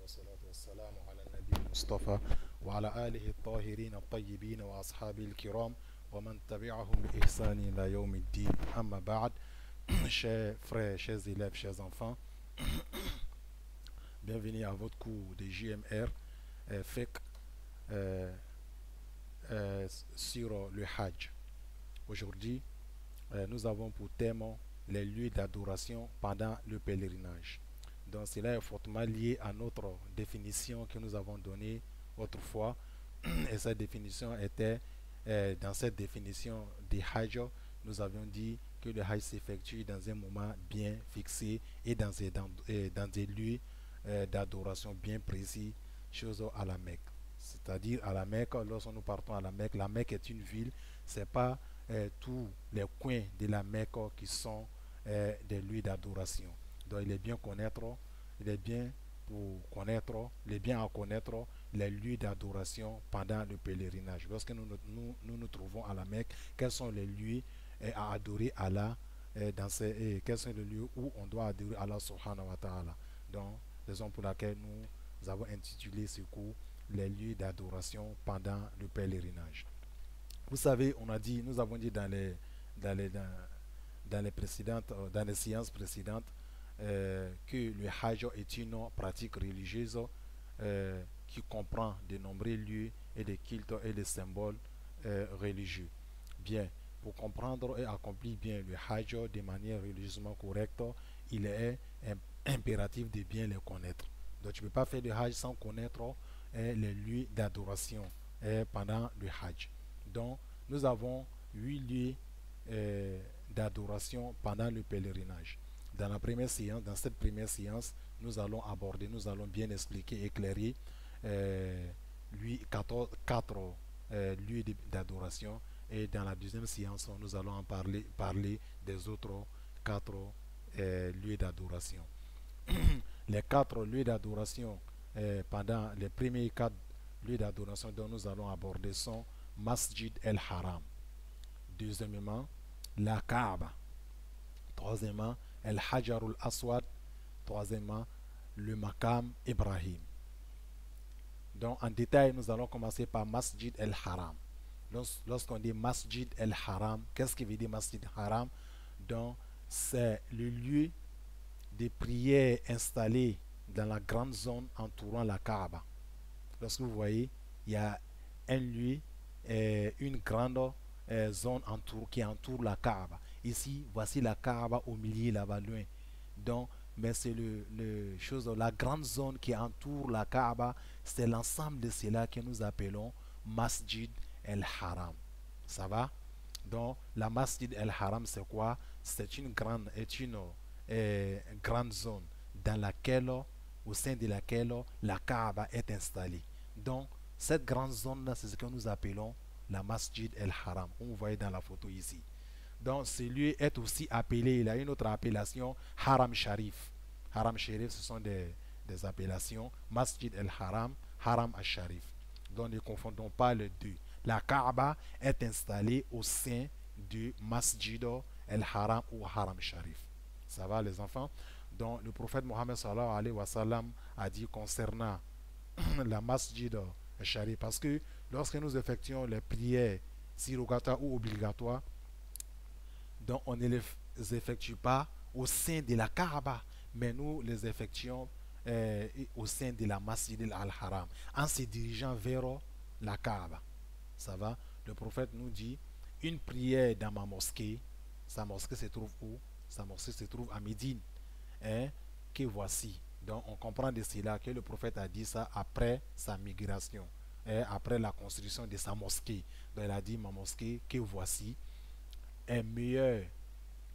والصلاة والسلام على النبي المصطفى وعلى آله الطاهرين الطيبين وأصحابه الكرام ومن تبعهم بإحسان إلى يوم الدين أما بعد. Chers frères, chers élèves, chers enfants, bienvenue à votre cours de JMR FEC euh, sur le Hajj. Aujourd'hui, nous avons pour thème les lieux d'adoration pendant le pèlerinage. Donc cela est fortement lié à notre définition que nous avons donnée autrefois. Et cette définition était, dans cette définition des Hajj, nous avions dit que le Hajj s'effectue dans un moment bien fixé et dans des lieux d'adoration bien précis, chose à la Mecque. C'est-à-dire à la Mecque, lorsque nous partons à la Mecque est une ville, c'est pas tous les coins de la Mecque qui sont des lieux d'adoration. Donc il est bien pour connaître, il est bien à connaître les lieux d'adoration pendant le pèlerinage. Lorsque nous trouvons à la Mecque, quels sont les lieux à adorer Allah quels sont les lieux où on doit adorer Allah subhanahu wa ta'ala. Donc, raison pour laquelle nous avons intitulé ce cours les lieux d'adoration pendant le pèlerinage. Vous savez, nous avons dit dans les, dans, dans les séances précédentes que le Hajj est une pratique religieuse qui comprend de nombreux lieux et des cultes et des symboles religieux. Bien, pour comprendre et accomplir bien le Hajj de manière religieusement correcte, il est impératif de bien les connaître. Donc tu ne peux pas faire le Hajj sans connaître les lieux d'adoration pendant le Hajj. Donc nous avons 8 lieux d'adoration pendant le pèlerinage. Dans cette première séance, nous allons bien expliquer, éclairer 4 lieux d'adoration. Et dans la deuxième séance, nous allons parler des autres 4 lieux d'adoration. Les 4 lieux d'adoration, pendant les premiers 4 lieux d'adoration dont nous allons aborder sont Masjid el-Haram. Deuxièmement, la Kaaba. Troisièmement, El-Hajar al-Aswad. Troisièmement, le Maqam Ibrahim. Donc, en détail, nous allons commencer par Masjid el-Haram. Lorsqu'on dit Masjid el-Haram, qu'est-ce qui veut dire Masjid el-Haram? Donc, c'est le lieu de prière installé dans la grande zone entourant la Kaaba. Lorsque vous voyez, il y a un lieu, une grande zone qui entoure la Kaaba. Ici, voici la Kaaba au milieu là-bas loin. Donc, mais c'est la grande zone qui entoure la Kaaba, c'est l'ensemble de cela que nous appelons Masjid el-Haram. Ça va? Donc, la Masjid el-Haram, c'est quoi? C'est une grande zone au sein de laquelle la Kaaba est installée. Donc, cette grande zone-là, c'est ce que nous appelons la Masjid el-Haram, comme vous voyez dans la photo ici. Donc, ce lieu est aussi appelé, il a une autre appellation, Haram Sharif. Haram Sharif, ce sont des appellations. Masjid el-Haram, Haram al-Sharif. Donc, ne confondons pas les deux. La Kaaba est installée au sein du Masjid el-Haram ou Haram Sharif. Ça va, les enfants? Donc, le prophète Mohammed sallallahu alayhi wa sallam a dit concernant la Masjid el-Sharif, parce que lorsque nous effectuons les prières surrogatoires ou obligatoires, donc on ne les effectue pas au sein de la Kaaba, mais nous les effectuons au sein de la Masjid al-Haram, en se dirigeant vers la Kaaba. Ça va? Le prophète nous dit, une prière dans ma mosquée, sa mosquée se trouve où? Sa mosquée se trouve à Médine. Hein, que voici. Donc on comprend de cela que le prophète a dit ça après sa migration, après la construction de sa mosquée. Donc il a dit, ma mosquée que voici est meilleure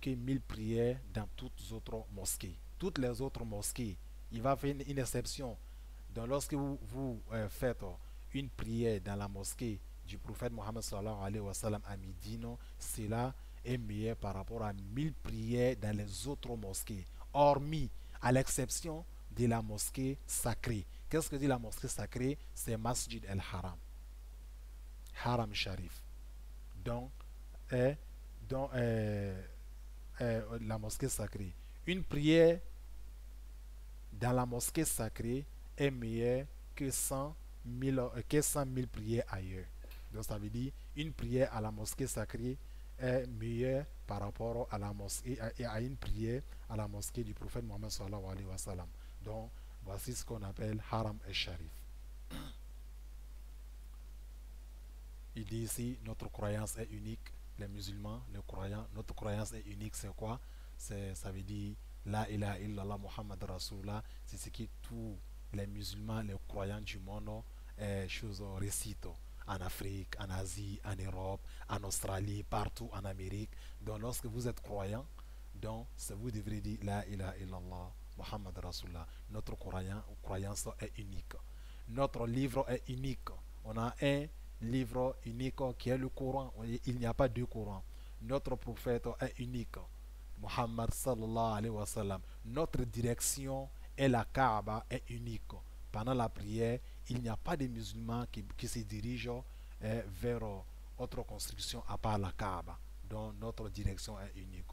que 1000 prières dans toutes les autres mosquées. Toutes les autres mosquées, il va faire une exception. Donc lorsque vous faites une prière dans la mosquée du prophète Mohammed sallallahu alayhi wa sallam à Médine, cela est meilleur par rapport à 1000 prières dans les autres mosquées, hormis à l'exception de la mosquée sacrée. Qu'est-ce que dit la mosquée sacrée? C'est Masjid el-Haram, Haram Sharif. Donc, donc la mosquée sacrée. Une prière dans la mosquée sacrée est meilleur que 100 000 prières ailleurs. Donc ça veut dire une prière à la mosquée sacrée est meilleure par rapport à la mosquée et à une prière à la mosquée du prophète Mohammed sallallahu alayhi wa sallam. Donc voici ce qu'on appelle Haram el-Sharif. Il dit ici notre croyance est unique. Les musulmans, les croyants, notre croyance est unique. C'est quoi? Ça veut dire La ilaha illallah Muhammad Rasulullah. C'est ce que tous les musulmans, les croyants du monde récitent en Afrique, en Asie, en Europe, en Australie, partout en Amérique. Donc lorsque vous êtes croyant, donc vous devrez dire La ilaha illallah Muhammad Rasulullah. Notre croyance est unique. Notre livre est unique. On a un livre unique qui est le Coran. Il n'y a pas deux Corans. Notre prophète est unique. Muhammad sallallahu alayhi wa sallam. Notre direction est la Kaaba est unique. Pendant la prière, il n'y a pas de musulmans qui se dirigent vers autre construction à part la Kaaba. Donc notre direction est unique.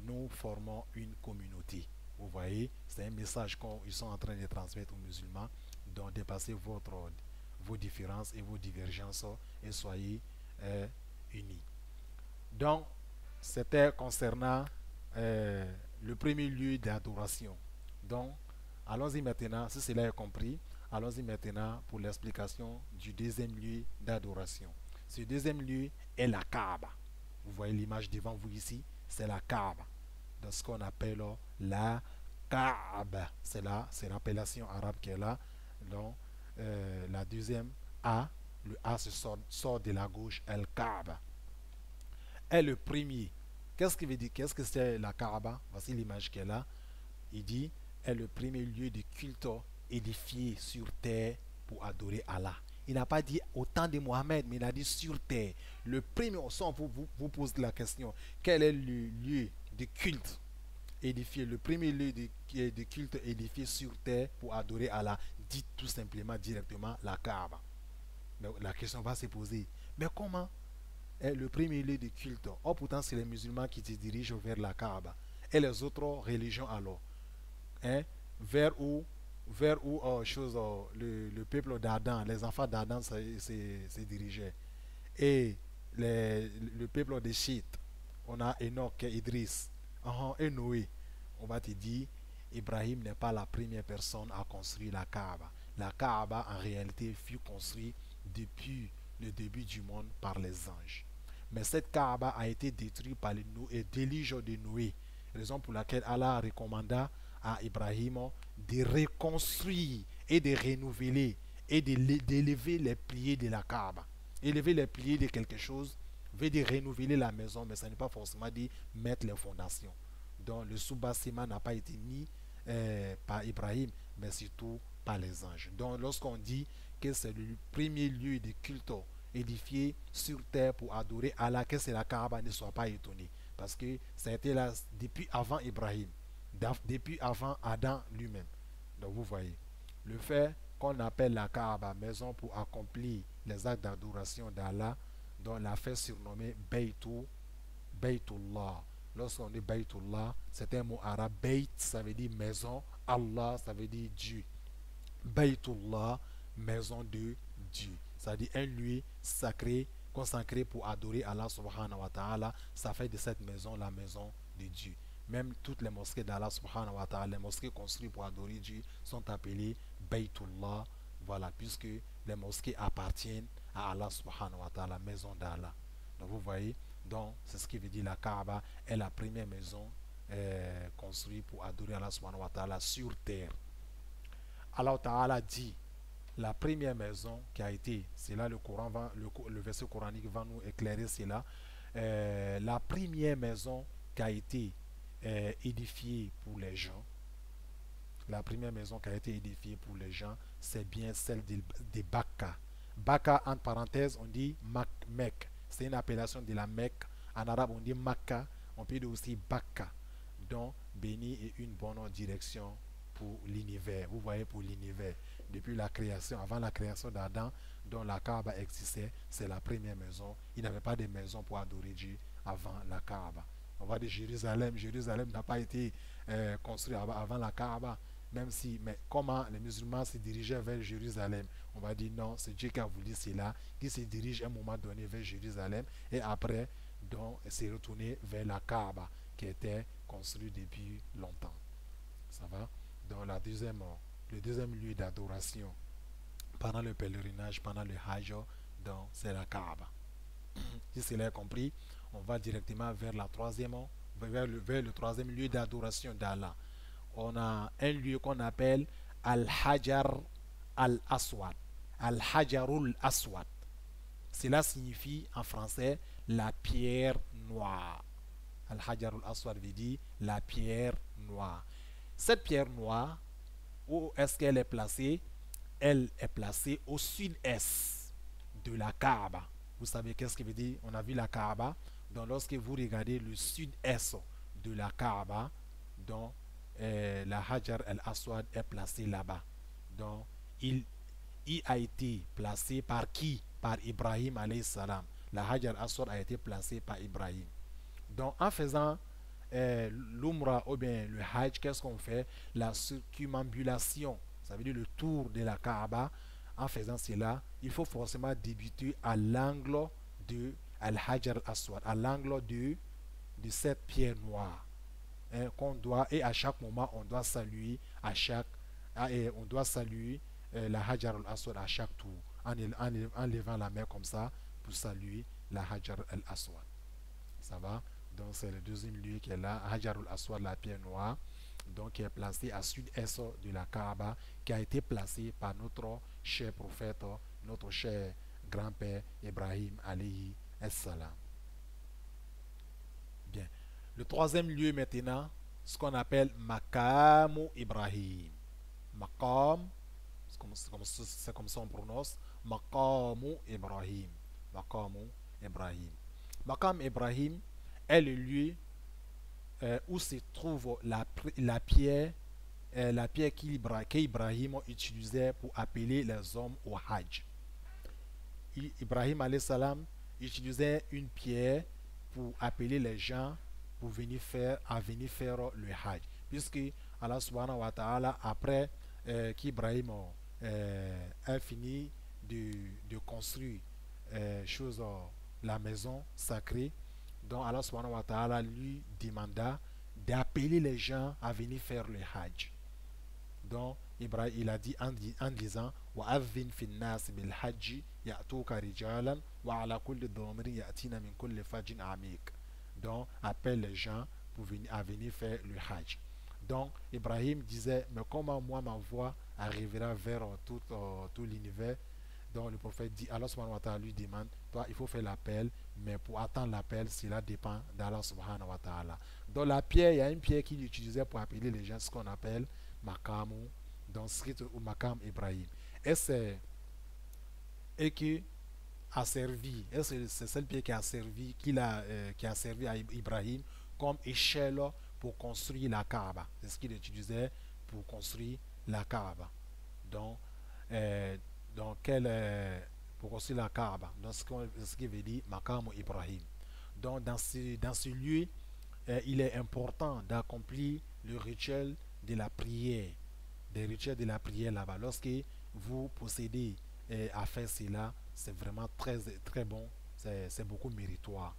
Nous formons une communauté. Vous voyez, c'est un message qu'ils sont en train de transmettre aux musulmans. Donc dépassez vos différences et vos divergences et soyez unis. Donc, c'était concernant le premier lieu d'adoration. Donc, allons-y maintenant, si cela est compris, allons-y maintenant pour l'explication du deuxième lieu d'adoration. Ce deuxième lieu est la Kaaba. Vous voyez l'image devant vous ici, c'est la Kaaba. Dans ce qu'on appelle la Kaaba. C'est l'appellation arabe qui est là. Donc, la deuxième A, le A se sort de la gauche, El-Kaaba. Est le premier. Qu'est-ce qu'il veut dire? Qu'est-ce que c'est la Kaaba? Voici l'image qui est là. Il dit, est le premier lieu de culte édifié sur terre pour adorer Allah. Il n'a pas dit au temps de Mohammed, mais il a dit sur terre. Le premier, on vous pose la question, quel est le lieu de culte édifié, le premier lieu de culte édifié sur terre pour adorer Allah? Dites tout simplement, directement, la Kaaba. Mais la question va se poser, mais comment est le premier lieu de culte? Oh, pourtant, c'est les musulmans qui se dirigent vers la Kaaba. Et les autres religions alors, hein? Le peuple d'Adam, les enfants d'Adam se dirigeaient. Et le peuple de Chit, on a Enoch et Idriss, et Noé. On va te dire, Ibrahim n'est pas la première personne à construire la Kaaba. La Kaaba, en réalité, fut construite depuis le début du monde par les anges. Mais cette Kaaba a été détruite par le déluge de Noé, raison pour laquelle Allah recommanda à Ibrahim de reconstruire et de renouveler et d'élever les piliers de la Kaaba. Élever les piliers de quelque chose veut dire renouveler la maison, mais ça n'est pas forcément dire mettre les fondations. Donc le sous-bâtiment n'a pas été mis par Ibrahim, mais surtout par les anges. Donc lorsqu'on dit que c'est le premier lieu de culte édifié sur terre pour adorer Allah, que c'est la Kaaba, ne sois pas étonné. Parce que ça a été là depuis avant Ibrahim, depuis avant Adam lui-même. Donc vous voyez, le fait qu'on appelle la Kaaba maison pour accomplir les actes d'adoration d'Allah, dont l'a fait surnommer Baytullah. Lorsqu'on dit Baytullah, c'est un mot arabe. Bayt, ça veut dire maison. Allah, ça veut dire Dieu. Baytullah, maison de Dieu. Ça veut dire un lieu sacré, consacré pour adorer Allah subhanahu wa ta'ala. Ça fait de cette maison la maison de Dieu. Même toutes les mosquées d'Allah subhanahu wa ta'ala, les mosquées construites pour adorer Dieu, sont appelées Baytullah. Voilà, puisque les mosquées appartiennent à Allah subhanahu wa ta'ala, maison d'Allah. Donc vous voyez, donc c'est ce qui veut dire la Kaaba est la première maison construite pour adorer Allah subhanahu wa ta'ala sur terre. Allah ta'ala dit, la première maison qui a été, c'est là le verset coranique va nous éclairer cela, la première maison qui a été édifiée pour les gens, la première maison qui a été édifiée pour les gens, c'est bien celle de Bakka. Bakka, entre parenthèses, on dit Mecque. C'est une appellation de la Mecque. En arabe, on dit Makka. On peut dire aussi Bakka. Donc, béni et une bonne direction pour l'univers. Vous voyez, pour l'univers. Depuis la création, avant la création d'Adam, dont la Kaaba existait, c'est la première maison. Il n'y avait pas de maison pour adorer Dieu avant la Kaaba. On va dire Jérusalem. Jérusalem n'a pas été construit avant la Kaaba. Même si, mais comment les musulmans se dirigeaient vers Jérusalem? On va dire non, c'est Dieu qui a voulu cela, qui se dirige à un moment donné vers Jérusalem et après, donc, s'est retourné vers la Kaaba qui était construite depuis longtemps. Ça va? Donc, le deuxième lieu d'adoration pendant le pèlerinage, pendant le Hajj, donc, c'est la Kaaba. Si cela est compris, on va directement vers vers le troisième lieu d'adoration d'Allah. On a un lieu qu'on appelle Al-Hajar Al-Aswad. Al-Hajarul Aswad. Cela signifie en français la pierre noire. Al-Hajarul Aswad veut dire la pierre noire. Cette pierre noire, où est-ce qu'elle est placée? Elle est placée au sud-est de la Kaaba. Vous savez qu'est-ce que veut dire? On a vu la Kaaba. Donc lorsque vous regardez le sud-est de la Kaaba, donc la Hajar al-Aswad est placée là-bas. Donc il a été placé par qui? Par Ibrahim alayhi salam. La Hajar al-Aswad a été placée par Ibrahim. Donc en faisant l'Umrah ou bien le Hajj, qu'est-ce qu'on fait? La circumambulation, ça veut dire le tour de la Kaaba. En faisant cela, il faut forcément débuter à l'angle de Al-Hajar al-Aswad, à l'angle de cette pierre noire. Hein, qu'on doit, et à chaque moment, on doit saluer on doit saluer la Hajar al-Aswad à chaque tour, en levant la main comme ça pour saluer la Hajar al-Aswad. Ça va? Donc c'est le deuxième lieu qui est là, Hajarul Aswad, la pierre noire, donc qui est placée à sud-est de la Kaaba, qui a été placée par notre cher prophète, notre cher grand-père Ibrahim alayhi salam. Bien. Le troisième lieu maintenant, ce qu'on appelle Maqamu Ibrahim. Maqam, c'est comme ça on prononce, Maqamu Ibrahim. Maqamu Ibrahim. Maqam Ibrahim est le lieu où se trouve la pierre qu'Ibrahim utilisait pour appeler les hommes au Hajj. Ibrahim alayhi salam utilisait une pierre pour appeler les gens à venir faire le Hajj. Puisque Allah subhanahu wa ta'ala, après qu'Ibrahim a fini de construire la maison sacrée, donc Allah subhanahu wa ta'ala lui demanda d'appeler les gens à venir faire le Hajj. Donc Ibrahim il a dit en disant وَأَذِّنْ فِي النَّاسِ بِالْحَجِّ يَأْتُوكَ رِجَالًا وَعَلَى كُلِّ ضَامِرٍ يَأْتِينَ مِنْ كُلِّ فَجٍّ عَمِيقٍ. Donc appelle les gens à venir faire le Hajj. Donc Ibrahim disait, mais comment moi ma voix arrivera vers tout l'univers? Donc le prophète dit, Allah subhanahu wa ta'ala lui demande, toi il faut faire l'appel, mais pour attendre l'appel, cela dépend d'Allah subhanahu wa ta'ala. Dans la pierre, il y a une pierre qu'il utilisait pour appeler les gens, ce qu'on appelle Makamu, donc script ou Makam Ibrahim. Et qui a servi, et c'est cette pierre qui a servi, qui a servi à Ibrahim comme échelle pour construire la Kaaba. C'est ce qu'il utilisait pour construire la Kaaba. Donc, pour construire la Kaaba, donc ce qui veut dire Makamu Ibrahim. Donc dans ce lieu, il est important d'accomplir le rituel de la prière, des rituels de la prière là-bas. Lorsque vous possédez à faire cela, c'est vraiment très, très bon, c'est beaucoup méritoire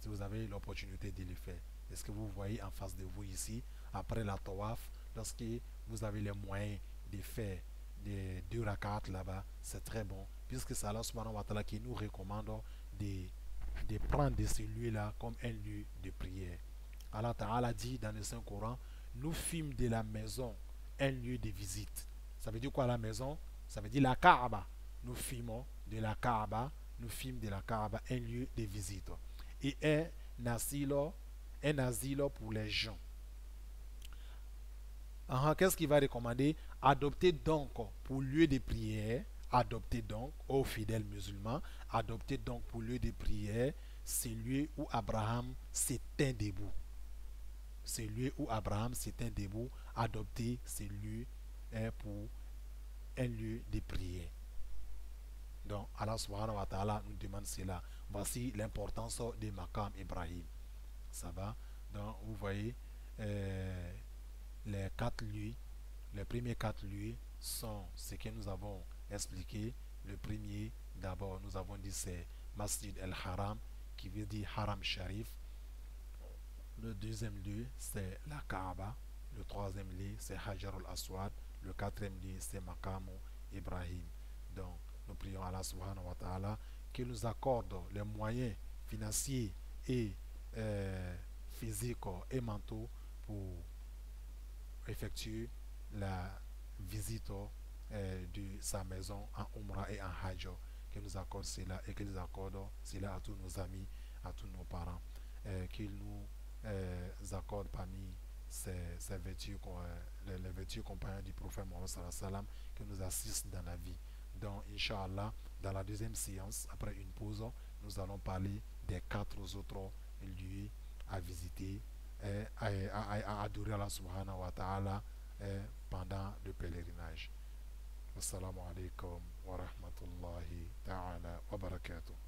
si vous avez l'opportunité de le faire. Est-ce que vous voyez en face de vous ici, après la tawaf, lorsque vous avez les moyens de faire des 2 rakats là-bas, c'est très bon, puisque c'est Allah subhanahu wa ta'ala qui nous recommande de prendre ce lieu-là comme un lieu de prière. Allah Ta'ala dit dans le Saint-Coran, nous fîmes de la maison un lieu de visite. Ça veut dire quoi la maison? Ça veut dire la Kaaba. Nous fîmes de la Kaaba, un lieu de visite. Et un asile pour les gens. Qu'est-ce qu'il va recommander? Adoptez donc pour lieu de prière, adoptez donc, aux fidèles musulmans, adoptez donc pour lieu de prière ce lieu où Abraham s'éteint debout. Ce lieu où Abraham s'éteint debout, adoptez ce lieu pour un lieu de prière. Donc Allah subhanahu wa ta'ala nous demande cela. Voici l'importance de Maqam Ibrahim. Ça va? Donc vous voyez les 4 lieux les premiers 4 lieux sont ce que nous avons expliqué. Le premier, d'abord, nous avons dit c'est Masjid el-Haram, qui veut dire Haram Sharif. Le deuxième lieu, c'est la Kaaba. Le troisième lieu, c'est Hajar al-Aswad. Le quatrième lieu, c'est Maqam Ibrahim. Donc, nous prions Allah subhanahu wa ta'ala qu'il nous accorde les moyens financiers et physiques et mentaux pour effectuer la visite de sa maison en Umrah et en Hajj, qu'il nous accorde cela et qu'il nous accorde cela à tous nos amis, à tous nos parents, qu'il nous accorde parmi ces vertus, les vertus compagnons du prophète Mohammed sallallahu alayhi wa sallam, qui nous assistent dans la vie. Donc, Inch'Allah, dans la deuxième séance, après une pause, nous allons parler des 4 autres lieux à visiter, à adorer Allah subhanahu wa ta'ala pendant le pèlerinage. Assalamu alaikum wa rahmatullahi ta'ala wa barakatuh.